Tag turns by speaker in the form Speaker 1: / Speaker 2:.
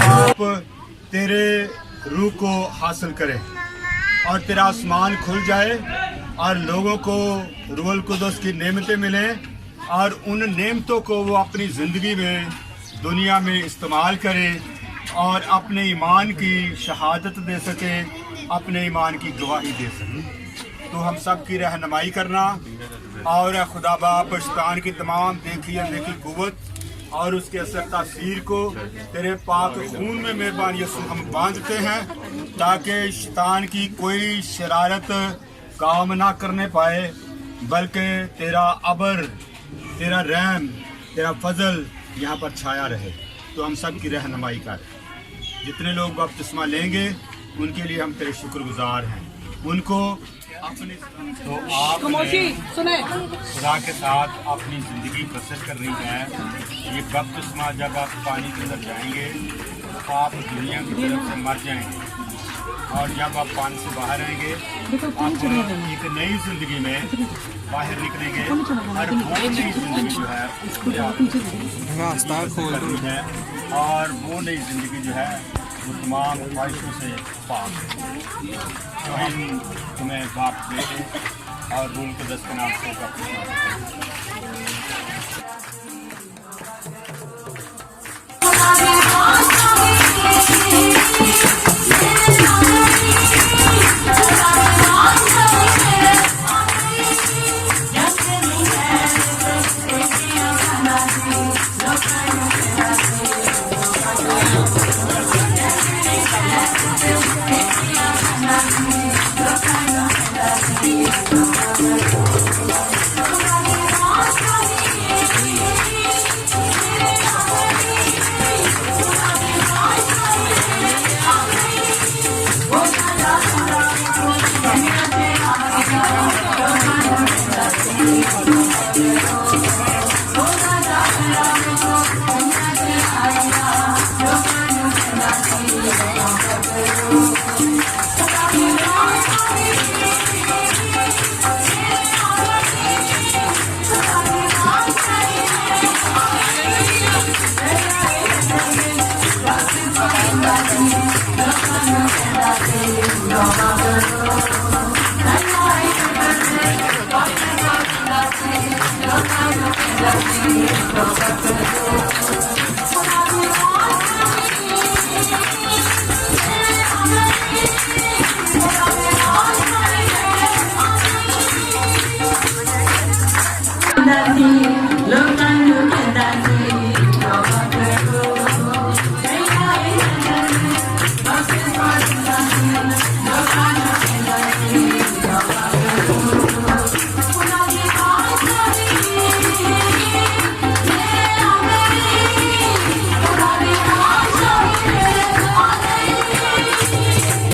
Speaker 1: आप तेरे रूह को हासिल करें और तेरा आसमान खुल जाए और लोगों को रूहुल कुद्दुस की नेमतें मिलें और उन नेमतों को वो अपनी ज़िंदगी में दुनिया में इस्तेमाल करें और अपने ईमान की शहादत दे सके, अपने ईमान की गवाही दे सके। तो हम सब की रहनुमाई करना और खुदा बाप शैतान की तमाम देखी अनदेखी कुव्वत और उसके असर तासीर को तेरे पाक खून में मेहरबान यीशु हम बांधते हैं, ताकि शैतान की कोई शरारत काम ना करने पाए, बल्कि तेरा अबर, तेरा रहम, तेरा फजल यहाँ पर छाया रहे। तो हम सब की रहनुमाई कर। जितने लोग बपतिस्मा लेंगे उनके लिए हम तेरे शुक्रगुजार हैं। उनको अपने तो आपने खुदा के साथ अपनी ज़िंदगी बसर करनी है। ये बपतिस्मा जब आप पानी के अंदर जाएंगे तो आप दुनिया की तरफ से मर जाएंगे और जब आप पानी से बाहर आएंगे आप एक नई ज़िंदगी में बाहर निकलेंगे और वो नई ज़िंदगी जो है उसको रास्ता खोलनी है और वो नई ज़िंदगी जो है वो तमाम ख्वाहिशों से पाक है। तो हम तुम्हें बाप बेटे और रूहुल कुद्दुस के नाम से